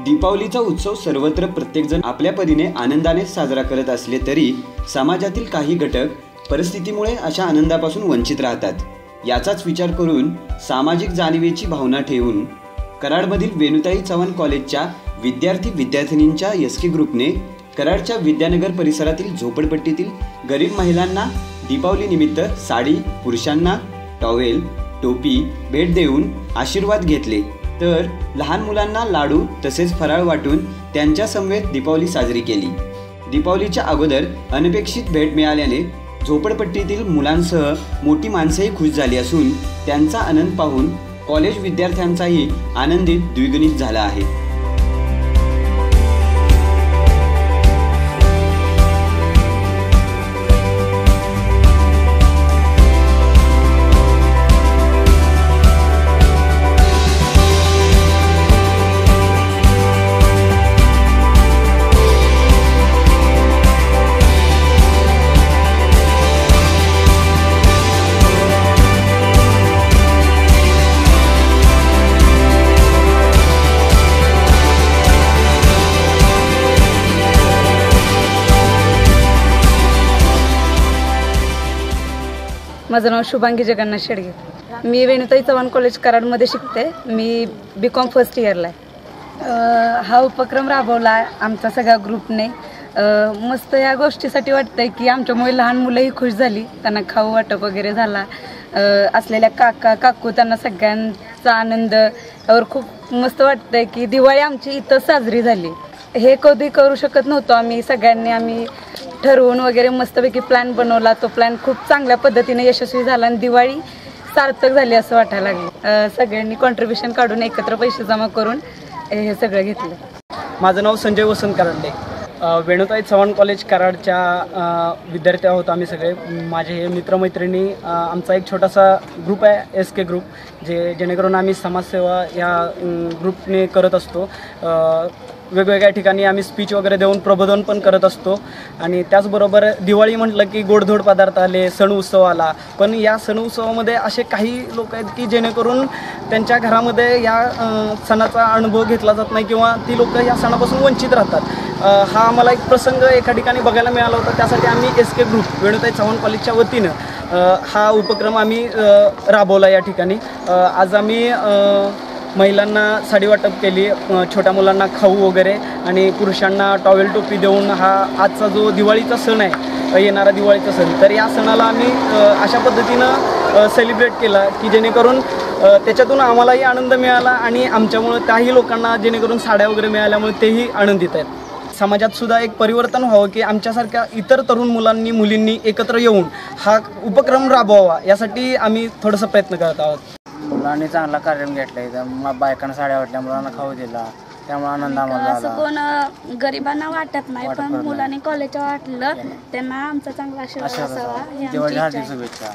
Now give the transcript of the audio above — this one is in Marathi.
दीपावलीचा उत्सव सर्वत्र प्रत्येकजण आपल्या परीने आनंदाने साजरा करत असले तरी समाजातील काही घटक परिस्थितीमुळे अशा आनंदापासून वंचित राहतात। याचाच विचार करून सामाजिक जाणीवेची भावना ठेवून कराडमधील वेणुताई चव्हाण कॉलेजच्या विद्यार्थी-विद्यार्थिनींच्या एसके ग्रुपने कराडच्या विद्यानगर परिसरातील झोपडपट्टीतील गरीब महिलांना दीपावली निमित्त साडी, पुरुषांना टॉवेल, टोपी भेट देऊन आशीर्वाद घेतले, तर लहान मुलांना लाडू तसेच फराळ वाटून त्यांच्या समवेत दीपावली साजरी केली। दीपावलीच्या अगोदर अनपेक्षित भेट मिळाल्याने झोपडपट्टीतील मुलांसह मोठी माणसेही खुश झाली असून त्यांचा आनंद पाहून कॉलेज विद्यार्थ्यांचाही आनंदित द्विगुणित झाला आहे। माझं नाव शुभांगी जगन्नाथ शेडगे। मी वेणुताई चव्हाण कॉलेज कराडमध्ये शिकते। मी BCom फर्स्ट इयरला आहे। हा उपक्रम राबवला आमचा सगळ्या ग्रुपने। मस्त या गोष्टीसाठी वाटतंय की आमच्यामुळे लहान मुलंही खुश झाली, त्यांना खाऊ वाटप वगैरे झाला। असलेल्या काका काकू त्यांना सगळ्यांचा आनंद और खूप मस्त वाटतंय की दिवाळी आमची इथं साजरी झाली। हे कधी करू शकत नव्हतो आम्ही सगळ्यांनी ठरवून वगैरे मस्तपैकी प्लॅन बनवला। तो प्लॅन खूप चांगल्या पद्धतीने यशस्वी झाला आणि दिवाळी सार्थक झाली असं वाटायला लागलं। सगळ्यांनी कॉन्ट्रीब्युशन काढून एकत्र पैसे जमा करून हे सगळं घेतलं। माझं नाव संजय वसंत कराडे। वेणुताई चव्हाण कॉलेज कराडच्या विद्यार्थी आहोत आम्ही सगळे। माझे हे मित्रमैत्रिणी, आमचा एक छोटासा ग्रुप आहे SK ग्रुप, जेणेकरून आम्ही समाजसेवा या ग्रुपने करत असतो। वेगवेगळ्या ठिकाणी आम्ही स्पीच वगैरे देऊन प्रबोधन पण करत असतो आणि त्याचबरोबर दिवाळी म्हटलं की गोडधोड पदार्थ आले, सण उत्सव आला। पण या सण उत्सवामध्ये असे काही लोक आहेत की जेणेकरून त्यांच्या घरामध्ये या सणाचा अनुभव घेतला जात नाही किंवा ती लोक या सणापासून वंचित राहतात। हा आम्हाला एक प्रसंग एका ठिकाणी बघायला मिळाला होता। त्यासाठी आम्ही SK ग्रुप वेणुताई चव्हाण कॉलेजच्या वतीनं हा उपक्रम आम्ही राबवला या ठिकाणी। आज आम्ही महिलांना साडी वाटप केली, छोट्या मुलांना खाऊ वगैरे आणि पुरुषांना टॉवेल टोपी देऊन हा आजचा जो दिवाळीचा सण आहे, येणारा दिवाळीचा सण, तर या सणाला आम्ही अशा पद्धतीनं सेलिब्रेट केला की जेणेकरून त्याच्यातून आम्हालाही आनंद मिळाला आणि आमच्यामुळं त्याही लोकांना जेणेकरून साड्या वगैरे मिळाल्यामुळे तेही आनंदित आहेत। समाजात सुद्धा एक परिवर्तन व्हावं की आमच्यासारख्या इतर तरुण मुलांनी मुलींनी एकत्र येऊन हा उपक्रम राबवावा, यासाठी आम्ही थोडंसं प्रयत्न करत आहोत। मुलांनी चांगला कार्यक्रम घेतलाय, बायकांना साड्या वाटल्या, मुलांना खाऊ दिला, त्यामुळे आनंद आम्हाला झाला। असं कोण गरिबांना वाटत नाही, पण मुलांनी कॉलेजला वाटलं, त्यांना आमचा चांगला आशीर्वाद असावा ही आमची इच्छा आहे। शुभेच्छा।